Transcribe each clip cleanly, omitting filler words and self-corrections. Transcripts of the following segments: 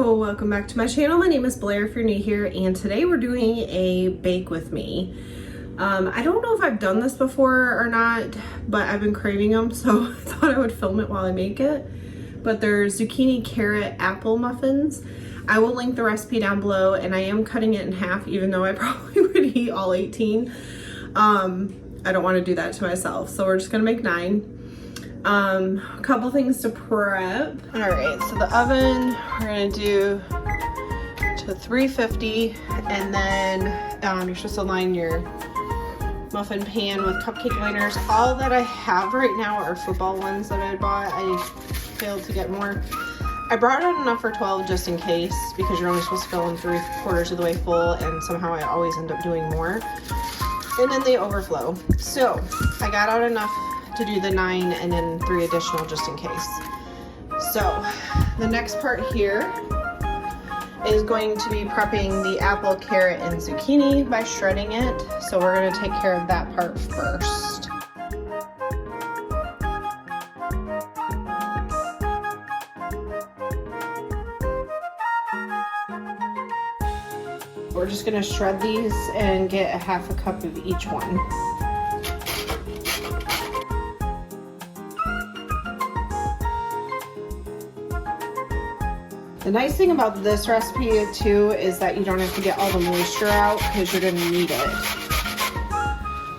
Hello, welcome back to my channel. My name is Blair if you're new here, and today we're doing a bake with me. I don't know if I've done this before or not, but I've been craving them, so I thought I would film it while I make it. But they're Zucchini Carrot Apple Muffins. I will link the recipe down below, and I am cutting it in half, even though I probably would eat all 18. I don't want to do that to myself, so we're just gonna make 9. A couple things to prep. All right, so the oven we're gonna do to 350, and then you're supposed to line your muffin pan with cupcake liners. All that I have right now are football ones that I bought. I failed to get more. I brought out enough for 12 just in case, because you're only supposed to fill them 3/4 of the way full, and somehow I always end up doing more, and then they overflow. So I got out enough to do the 9 and then 3 additional just in case. So the next part here is going to be prepping the apple, carrot, and zucchini by shredding it. So we're going to take care of that part first. We're just going to shred these and get a 1/2 cup of each one. The nice thing about this recipe too is that you don't have to get all the moisture out because you're going to need it.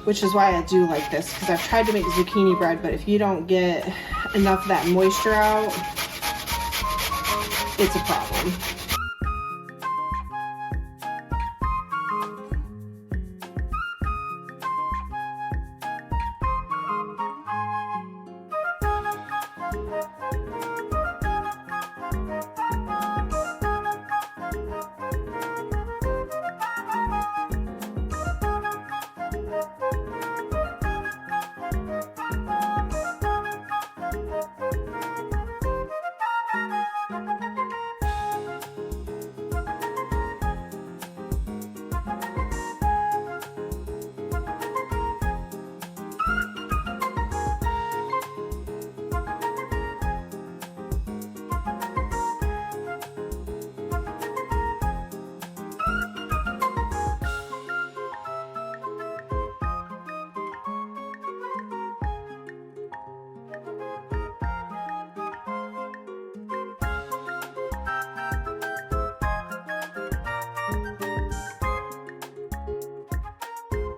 Which is why I do like this, because I've tried to make zucchini bread, but if you don't get enough of that moisture out, it's a problem.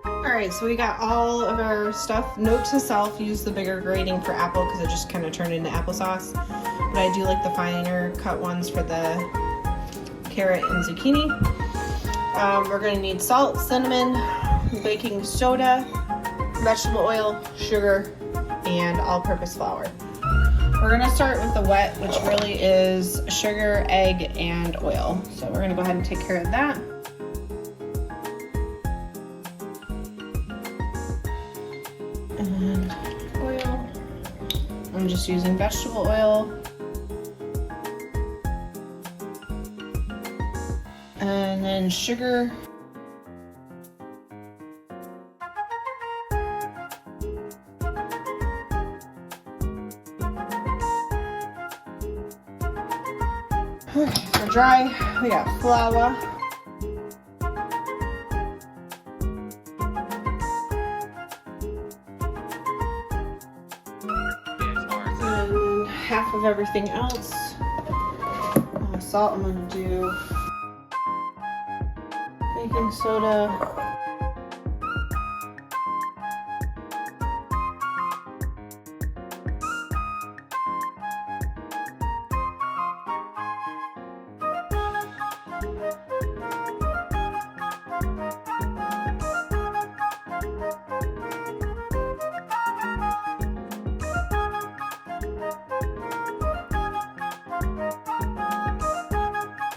Alright, so we got all of our stuff. Note to self, use the bigger grating for apple because it just kind of turned into applesauce. But I do like the finer cut ones for the carrot and zucchini. We're going to need salt, cinnamon, baking soda, vegetable oil, sugar, and all-purpose flour. We're going to start with the wet, which really is sugar, egg, and oil. So we're going to go ahead and take care of that. And oil. I'm just using vegetable oil. And then sugar. Okay, for dry, we got flour. Half of everything else. Salt, I'm going to do baking soda,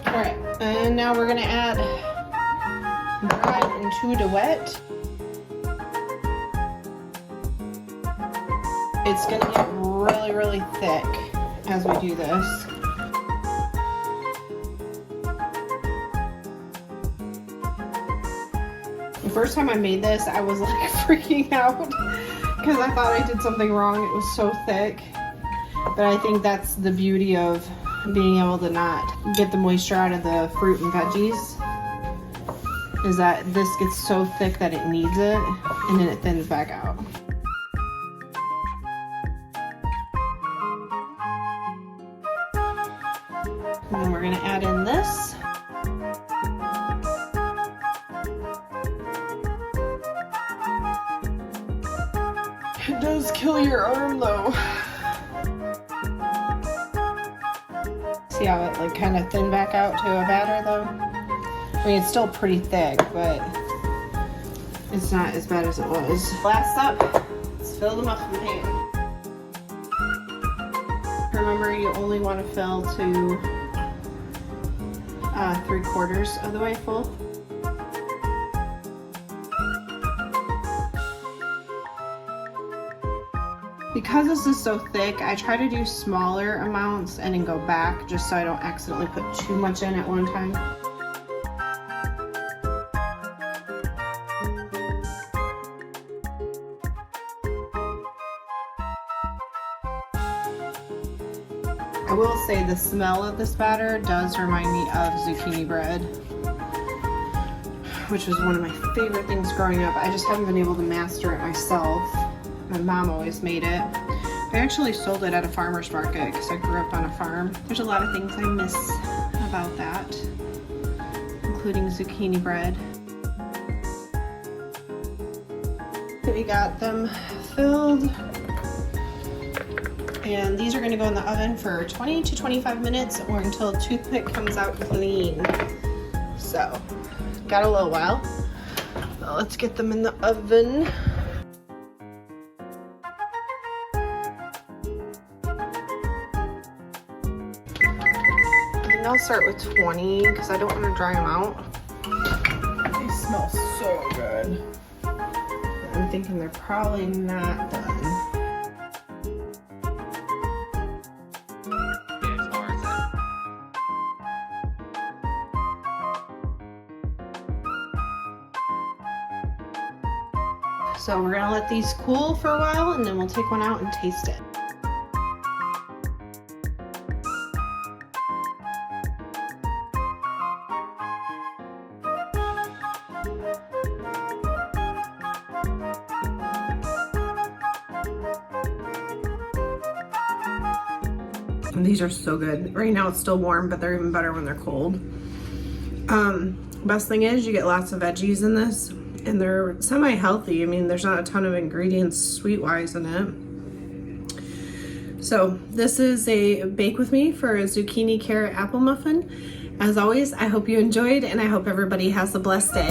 Alright, and now we're going to add dry into the wet. It's going to get really, really thick as we do this. The first time I made this, I was like freaking out because I thought I did something wrong. It was so thick. But I think that's the beauty of being able to not get the moisture out of the fruit and veggies is that this gets so thick that it needs it, and then it thins back out. And then we're gonna add in this. It does kill your arm though. See how it like kind of thinned back out to a batter though? I mean, it's still pretty thick, but it's not as bad as it was. Last up, let's fill the muffin pan. Remember, you only want to fill to 3/4 of the way full. Because this is so thick, I try to do smaller amounts and then go back just so I don't accidentally put too much in at one time. I will say the smell of this batter does remind me of zucchini bread, which was one of my favorite things growing up. I just haven't been able to master it myself. My mom always made it. I actually sold it at a farmer's market because I grew up on a farm. There's a lot of things I miss about that, including zucchini bread. We got them filled. And these are going to go in the oven for 20 to 25 minutes or until a toothpick comes out clean. So, got a little while. Well, let's get them in the oven. I think I'll start with 20 because I don't want to dry them out. They smell so good. I'm thinking they're probably not done. So we're gonna let these cool for a while and then we'll take one out and taste it. And these are so good. Right now it's still warm, but they're even better when they're cold. Best thing is you get lots of veggies in this. And they're semi-healthy. I mean, there's not a ton of ingredients sweet-wise in it. So this is a bake with me for a zucchini carrot apple muffin. As always, I hope you enjoyed and I hope everybody has a blessed day.